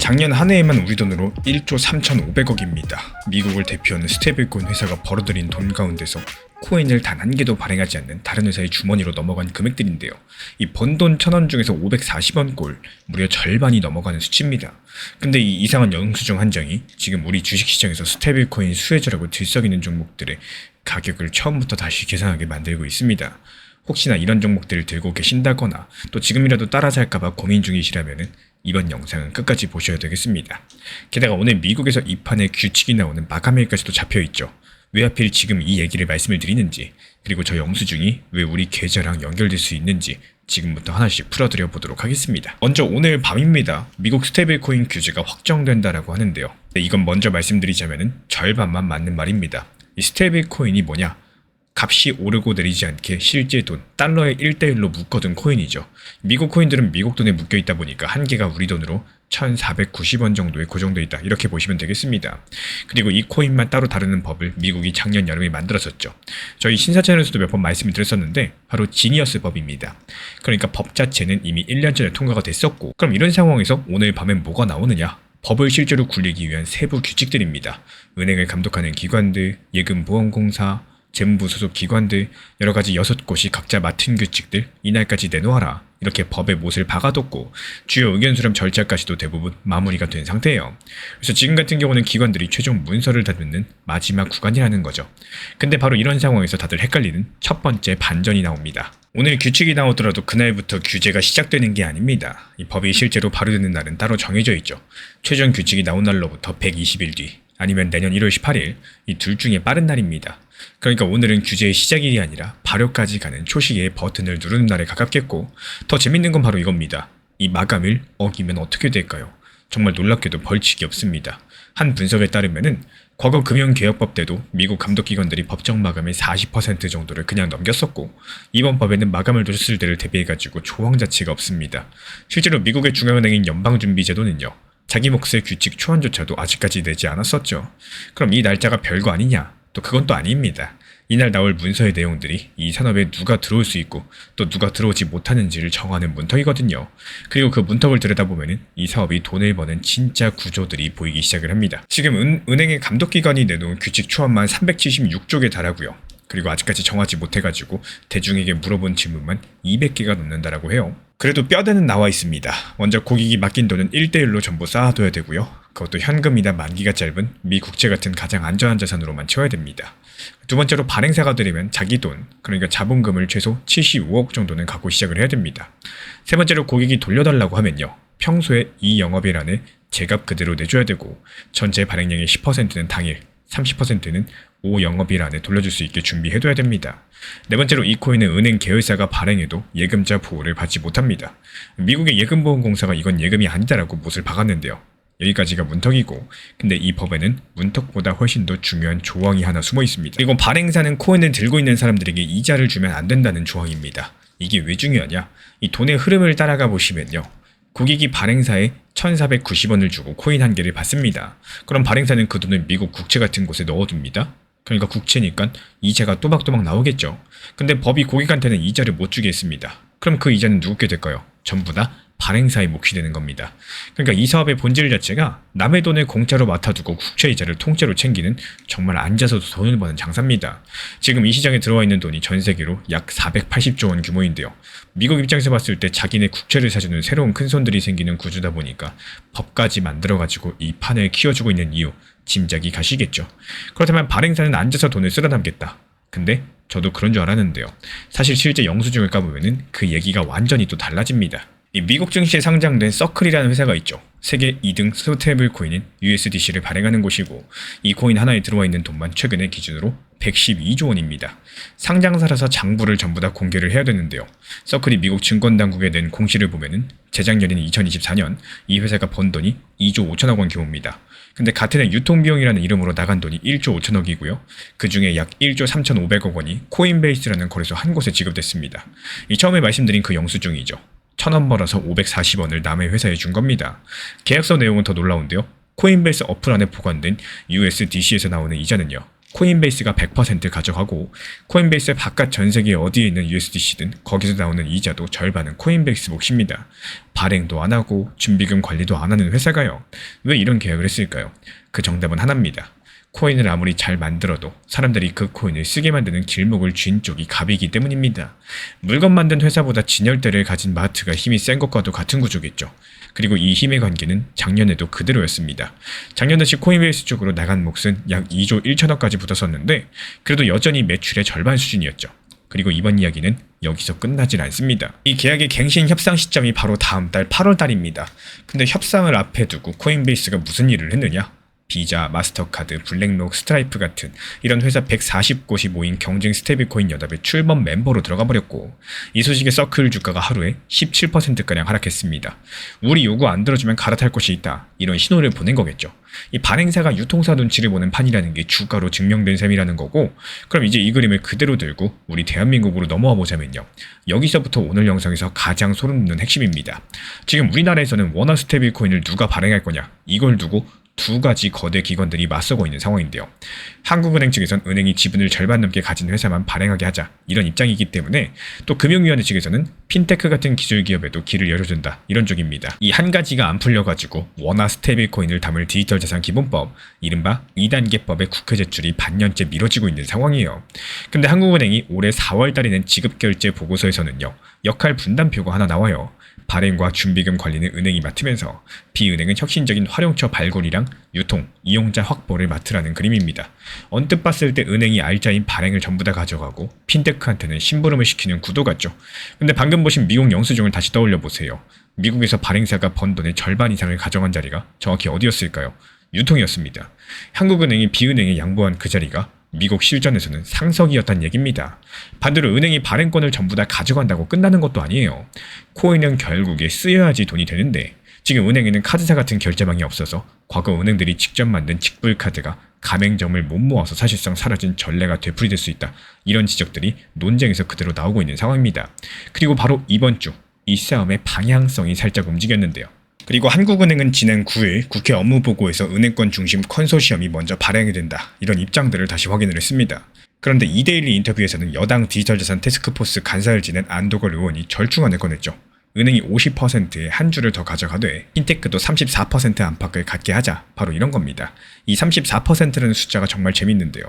작년 한 해에만 우리 돈으로 1조 3,500억입니다. 미국을 대표하는 스테이블코인 회사가 벌어들인 돈 가운데서 코인을 단 한 개도 발행하지 않는 다른 회사의 주머니로 넘어간 금액들인데요. 이 번 돈 1,000원 중에서 540원 꼴, 무려 절반이 넘어가는 수치입니다. 근데 이 이상한 영수증 한정이 지금 우리 주식시장에서 스테이블코인 수혜자라고 들썩이는 종목들의 가격을 처음부터 다시 계산하게 만들고 있습니다. 혹시나 이런 종목들을 들고 계신다거나 또 지금이라도 따라 살까봐 고민 중이시라면 이번 영상은 끝까지 보셔야 되겠습니다. 게다가 오늘 미국에서 이 판에 규칙이 나오는 마감일까지도 잡혀있죠. 왜 하필 지금 이 얘기를 말씀을 드리는지, 그리고 저 영수증이 왜 우리 계좌랑 연결될 수 있는지 지금부터 하나씩 풀어드려 보도록 하겠습니다. 먼저 오늘 밤입니다. 미국 스테이블코인 규제가 확정된다라고 하는데요. 이건 먼저 말씀드리자면 절반만 맞는 말입니다. 이 스테이블코인이 뭐냐? 값이 오르고 내리지 않게 실제 돈, 달러의 1대1로 묶어둔 코인이죠. 미국 코인들은 미국 돈에 묶여있다 보니까 한 개가 우리 돈으로 1,490원 정도에 고정되어 있다, 이렇게 보시면 되겠습니다. 그리고 이 코인만 따로 다루는 법을 미국이 작년 여름에 만들었었죠. 저희 신사 채널에서도 몇 번 말씀을 드렸었는데 바로 지니어스 법입니다. 그러니까 법 자체는 이미 1년 전에 통과가 됐었고, 그럼 이런 상황에서 오늘 밤엔 뭐가 나오느냐? 법을 실제로 굴리기 위한 세부 규칙들입니다. 은행을 감독하는 기관들, 예금보험공사, 재무부 소속 기관들, 여러가지 6곳이 각자 맡은 규칙들 이날까지 내놓아라, 이렇게 법에 못을 박아뒀고 주요 의견 수렴 절차까지도 대부분 마무리가 된 상태예요. 그래서 지금 같은 경우는 기관들이 최종 문서를 다듬는 마지막 구간이라는 거죠. 근데 바로 이런 상황에서 다들 헷갈리는 첫 번째 반전이 나옵니다. 오늘 규칙이 나오더라도 그날부터 규제가 시작되는 게 아닙니다. 이 법이 실제로 발효되는 날은 따로 정해져 있죠. 최종 규칙이 나온 날로부터 120일 뒤, 아니면 내년 1월 18일, 이 둘 중에 빠른 날입니다. 그러니까 오늘은 규제의 시작일이 아니라 발효까지 가는 초시계의 버튼을 누르는 날에 가깝겠고, 더 재밌는 건 바로 이겁니다. 이 마감일 어기면 어떻게 될까요? 정말 놀랍게도 벌칙이 없습니다. 한 분석에 따르면은 과거 금융개혁법 때도 미국 감독기관들이 법정 마감의 40% 정도를 그냥 넘겼었고, 이번 법에는 마감을 놓쳤을 때를 대비해가지고 조항 자체가 없습니다. 실제로 미국의 중앙은행인 연방준비제도는요, 자기 몫의 규칙 초안조차도 아직까지 내지 않았었죠. 그럼 이 날짜가 별거 아니냐? 또 그건 또 아닙니다. 이날 나올 문서의 내용들이 이 산업에 누가 들어올 수 있고 또 누가 들어오지 못하는지를 정하는 문턱이거든요. 그리고 그 문턱을 들여다보면 이 사업이 돈을 버는 진짜 구조들이 보이기 시작을 합니다. 지금 은행의 감독기관이 내놓은 규칙 초안만 376쪽에 달하고요. 그리고 아직까지 정하지 못해가지고 대중에게 물어본 질문만 200개가 넘는다라고 해요. 그래도 뼈대는 나와 있습니다. 먼저 고객이 맡긴 돈은 1대1로 전부 쌓아둬야 되고요. 그것도 현금이나 만기가 짧은 미 국채 같은 가장 안전한 자산으로만 채워야 됩니다. 두 번째로 발행사가 되려면 자기 돈, 그러니까 자본금을 최소 75억 정도는 갖고 시작을 해야 됩니다. 세 번째로 고객이 돌려달라고 하면요, 평소에 이 영업일 안에 제값 그대로 내줘야 되고, 전체 발행량의 10%는 당일, 30%는 5영업일 안에 돌려줄 수 있게 준비해둬야 됩니다. 네 번째로 이 코인은 은행 계열사가 발행해도 예금자 보호를 받지 못합니다. 미국의 예금보험공사가 이건 예금이 아니다라고 못을 박았는데요. 여기까지가 문턱이고, 근데 이 법에는 문턱보다 훨씬 더 중요한 조항이 하나 숨어 있습니다. 그리고 발행사는 코인을 들고 있는 사람들에게 이자를 주면 안 된다는 조항입니다. 이게 왜 중요하냐? 이 돈의 흐름을 따라가 보시면요, 고객이 발행사에 1,490원을 주고 코인 한 개를 받습니다. 그럼 발행사는 그 돈을 미국 국채 같은 곳에 넣어둡니다. 그러니까 국채니까 이자가 또박또박 나오겠죠. 근데 법이 고객한테는 이자를 못 주게 했습니다. 그럼 그 이자는 누구께 될까요? 전부 다 발행사의 몫이 되는 겁니다. 그러니까 이 사업의 본질 자체가 남의 돈을 공짜로 맡아두고 국채 이자를 통째로 챙기는, 정말 앉아서도 돈을 버는 장사입니다. 지금 이 시장에 들어와 있는 돈이 전 세계로 약 480조 원 규모인데요. 미국 입장에서 봤을 때 자기네 국채를 사주는 새로운 큰손들이 생기는 구조다 보니까 법까지 만들어가지고 이 판을 키워주고 있는 이유 짐작이 가시겠죠. 그렇다면 발행사는 앉아서 돈을 쓸어담겠다. 근데 저도 그런 줄 알았는데요. 사실 실제 영수증을 까보면 그 얘기가 완전히 또 달라집니다. 이 미국 증시에 상장된 서클이라는 회사가 있죠. 세계 2등 스테이블 코인인 USDC를 발행하는 곳이고, 이 코인 하나에 들어와 있는 돈만 최근에 기준으로 112조 원입니다. 상장사라서 장부를 전부 다 공개를 해야 되는데요. 서클이 미국 증권당국에 낸 공시를 보면은 재작년인 2024년 이 회사가 번 돈이 2조 5천억 원 규모입니다. 근데 같은 해 유통비용이라는 이름으로 나간 돈이 1조 5천억이고요. 그 중에 약 1조 3,500억 원이 코인베이스라는 거래소 한 곳에 지급됐습니다. 이 처음에 말씀드린 그 영수증이죠. 1,000원 벌어서 540원을 남의 회사에 준 겁니다. 계약서 내용은 더 놀라운데요. 코인베이스 어플 안에 보관된 USDC에서 나오는 이자는요, 코인베이스가 100% 가져가고 코인베이스 바깥 전 세계 어디에 있는 USDC든 거기서 나오는 이자도 절반은 코인베이스 몫입니다. 발행도 안 하고 준비금 관리도 안 하는 회사가요. 왜 이런 계약을 했을까요? 그 정답은 하나입니다. 코인을 아무리 잘 만들어도 사람들이 그 코인을 쓰게 만드는 길목을 쥔 쪽이 갑이기 때문입니다. 물건 만든 회사보다 진열대를 가진 마트가 힘이 센 것과도 같은 구조겠죠. 그리고 이 힘의 관계는 작년에도 그대로였습니다. 작년 다시 코인베이스 쪽으로 나간 몫은 약 2조 1천억까지 붙었었는데 그래도 여전히 매출의 절반 수준이었죠. 그리고 이번 이야기는 여기서 끝나질 않습니다. 이 계약의 갱신 협상 시점이 바로 다음 달 8월 달입니다. 근데 협상을 앞에 두고 코인베이스가 무슨 일을 했느냐? 비자, 마스터카드, 블랙록, 스트라이프 같은 이런 회사 140곳이 모인 경쟁 스테이블코인 연합의 출범 멤버로 들어가 버렸고 이 소식에 서클 주가가 하루에 17%가량 하락했습니다. 우리 요구 안 들어주면 갈아탈 곳이 있다. 이런 신호를 보낸 거겠죠. 이 발행사가 유통사 눈치를 보는 판이라는 게 주가로 증명된 셈이라는 거고 그럼 이제 이 그림을 그대로 들고 우리 대한민국으로 넘어와 보자면요. 여기서부터 오늘 영상에서 가장 소름 돋는 핵심입니다. 지금 우리나라에서는 원화 스테이블코인을 누가 발행할 거냐 이걸 두고 두 가지 거대 기관들이 맞서고 있는 상황인데요. 한국은행 측에선 은행이 지분을 절반 넘게 가진 회사만 발행하게 하자 이런 입장이기 때문에 또 금융위원회 측에서는 핀테크 같은 기술 기업에도 길을 열어준다 이런 쪽입니다. 이 한 가지가 안 풀려가지고 원화 스테이블코인을 담을 디지털 자산 기본법 이른바 2단계법의 국회 제출이 반년째 미뤄지고 있는 상황이에요. 근데 한국은행이 올해 4월 달에 낸 지급결제 보고서에서는요. 역할 분담표가 하나 나와요. 발행과 준비금 관리는 은행이 맡으면서 비은행은 혁신적인 활용처 발굴이랑 유통, 이용자 확보를 맡으라는 그림입니다. 언뜻 봤을 때 은행이 알짜인 발행을 전부 다 가져가고 핀테크한테는 심부름을 시키는 구도 같죠. 근데 방금 보신 미국 영수증을 다시 떠올려 보세요. 미국에서 발행사가 번 돈의 절반 이상을 가져간 자리가 정확히 어디였을까요? 유통이었습니다. 한국은행이 비은행에 양보한 그 자리가 미국 실전에서는 상석이었단 얘기입니다. 반대로 은행이 발행권을 전부 다 가져간다고 끝나는 것도 아니에요. 코인은 결국에 쓰여야지 돈이 되는데 지금 은행에는 카드사 같은 결제망이 없어서 과거 은행들이 직접 만든 직불카드가 가맹점을 못 모아서 사실상 사라진 전례가 되풀이될 수 있다. 이런 지적들이 논쟁에서 그대로 나오고 있는 상황입니다. 그리고 바로 이번 주 이 싸움의 방향성이 살짝 움직였는데요. 그리고 한국은행은 지난 9일 국회 업무보고에서 은행권 중심 컨소시엄이 먼저 발행이 된다. 이런 입장들을 다시 확인을 했습니다. 그런데 이데일리 인터뷰에서는 여당 디지털자산 태스크포스 간사를 지낸 안도걸 의원이 절충안을 꺼냈죠. 은행이 50%의 한 주를 더 가져가되 핀테크도 34% 안팎을 갖게 하자. 바로 이런 겁니다. 이 34%라는 숫자가 정말 재밌는데요.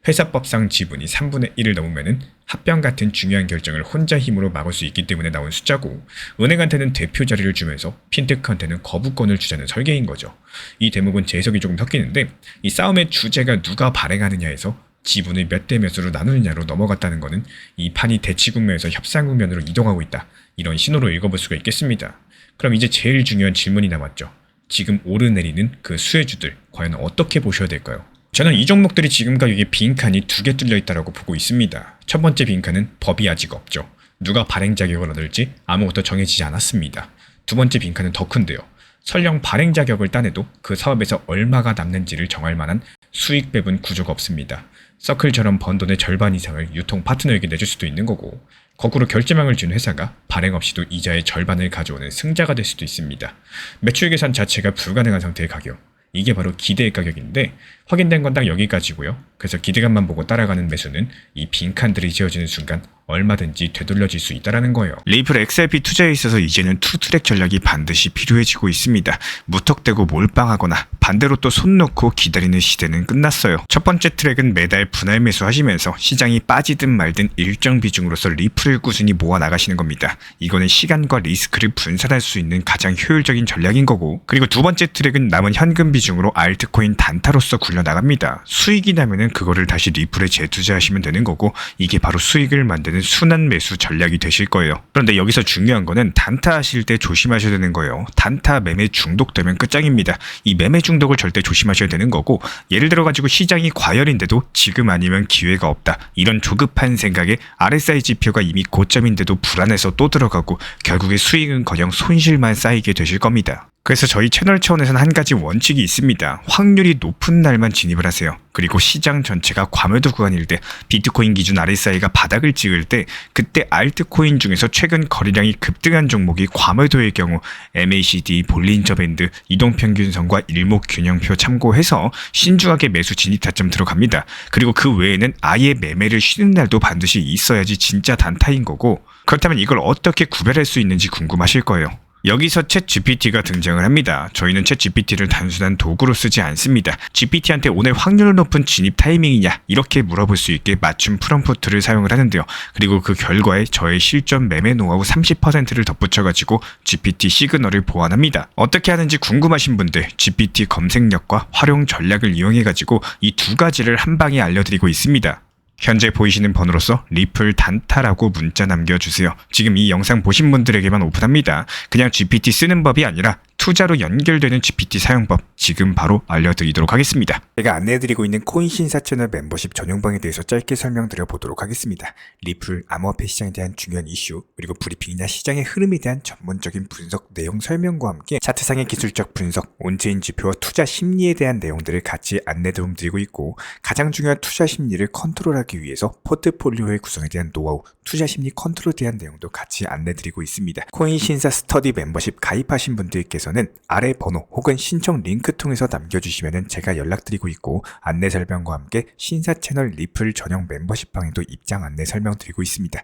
회사법상 지분이 3분의 1을 넘으면 합병 같은 중요한 결정을 혼자 힘으로 막을 수 있기 때문에 나온 숫자고 은행한테는 대표 자리를 주면서 핀테크한테는 거부권을 주자는 설계인 거죠. 이 대목은 재해석이 조금 섞이는데 이 싸움의 주제가 누가 발행하느냐에서 지분을 몇 대 몇으로 나누느냐로 넘어갔다는 것은 이 판이 대치 국면에서 협상 국면으로 이동하고 있다. 이런 신호로 읽어볼 수가 있겠습니다. 그럼 이제 제일 중요한 질문이 남았죠. 지금 오르내리는 그 수혜주들 과연 어떻게 보셔야 될까요? 저는 이 종목들이 지금 가격에 빈칸이 2개 뚫려 있다고 보고 있습니다. 첫 번째 빈칸은 법이 아직 없죠. 누가 발행 자격을 얻을지 아무것도 정해지지 않았습니다. 두 번째 빈칸은 더 큰데요. 설령 발행 자격을 따내도 그 사업에서 얼마가 남는지를 정할 만한 수익 배분 구조가 없습니다. 서클처럼 번 돈의 절반 이상을 유통 파트너에게 내줄 수도 있는 거고 거꾸로 결제망을 준 회사가 발행 없이도 이자의 절반을 가져오는 승자가 될 수도 있습니다. 매출 계산 자체가 불가능한 상태의 가격. 이게 바로 기대의 가격인데 확인된 건 딱 여기까지고요. 그래서 기대감만 보고 따라가는 매수는 이 빈칸들이 지어지는 순간 얼마든지 되돌려질 수 있다는 거예요. 리플 XRP 투자에 있어서 이제는 투트랙 전략이 반드시 필요해지고 있습니다. 무턱대고 몰빵하거나 반대로 또 손 놓고 기다리는 시대는 끝났어요. 첫 번째 트랙은 매달 분할 매수하시면서 시장이 빠지든 말든 일정 비중으로서 리플을 꾸준히 모아 나가시는 겁니다. 이거는 시간과 리스크를 분산할 수 있는 가장 효율적인 전략인 거고 그리고 두 번째 트랙은 남은 현금 비중으로 알트코인 단타로서 굴려나갑니다. 수익이 나면은 그거를 다시 리플에 재투자하시면 되는 거고 이게 바로 수익을 만드는 순환 매수 전략이 되실 거예요. 그런데 여기서 중요한 거는 단타 하실 때 조심하셔야 되는 거예요. 단타 매매 중독되면 끝장입니다. 이 매매 중독을 절대 조심하셔야 되는 거고 예를 들어 가지고 시장이 과열인데도 지금 아니면 기회가 없다. 이런 조급한 생각에 RSI 지표가 이미 고점인데도 불안해서 또 들어가고 결국에 수익은 그냥 손실만 쌓이게 되실 겁니다. 그래서 저희 채널 차원에서는 한 가지 원칙이 있습니다. 확률이 높은 날만 진입을 하세요. 그리고 시장 전체가 과매도 구간일 때, 비트코인 기준 RSI가 바닥을 찍을 때, 그때 알트코인 중에서 최근 거래량이 급등한 종목이 과매도의 경우 MACD, 볼린저 밴드, 이동평균선과 일목균형표 참고해서 신중하게 매수 진입 타점 들어갑니다. 그리고 그 외에는 아예 매매를 쉬는 날도 반드시 있어야지 진짜 단타인 거고, 그렇다면 이걸 어떻게 구별할 수 있는지 궁금하실 거예요. 여기서 챗 GPT가 등장을 합니다. 저희는 챗 GPT를 단순한 도구로 쓰지 않습니다. GPT한테 오늘 확률 높은 진입 타이밍이냐 이렇게 물어볼 수 있게 맞춤 프롬프트를 사용을 하는데요. 그리고 그 결과에 저의 실전 매매 노하우 30%를 덧붙여가지고 GPT 시그널을 보완합니다. 어떻게 하는지 궁금하신 분들 GPT 검색력과 활용 전략을 이용해가지고 이 두 가지를 한 방에 알려드리고 있습니다. 현재 보이시는 번호로서 리플 단타라고 문자 남겨주세요. 지금 이 영상 보신 분들에게만 오픈합니다. 그냥 GPT 쓰는 법이 아니라 투자로 연결되는 GPT 사용법 지금 바로 알려드리도록 하겠습니다. 제가 안내해드리고 있는 코인 신사 채널 멤버십 전용방에 대해서 짧게 설명드려 보도록 하겠습니다. 리플, 암호화폐 시장에 대한 중요한 이슈, 그리고 브리핑이나 시장의 흐름에 대한 전문적인 분석 내용 설명과 함께 차트상의 기술적 분석, 온체인 지표와 투자 심리에 대한 내용들을 같이 안내 도움 드리고 있고, 가장 중요한 투자 심리를 컨트롤하기 위해서 포트폴리오의 구성에 대한 노하우, 투자 심리 컨트롤에 대한 내용도 같이 안내드리고 있습니다. 코인 신사 스터디 멤버십 가입하신 분들께서는 아래 번호 혹은 신청 링크 통해서 남겨주시면 제가 연락드리고 있고, 안내 설명과 함께 신사 채널 리플 전용 멤버십 방에도 입장 안내 설명드리고 있습니다.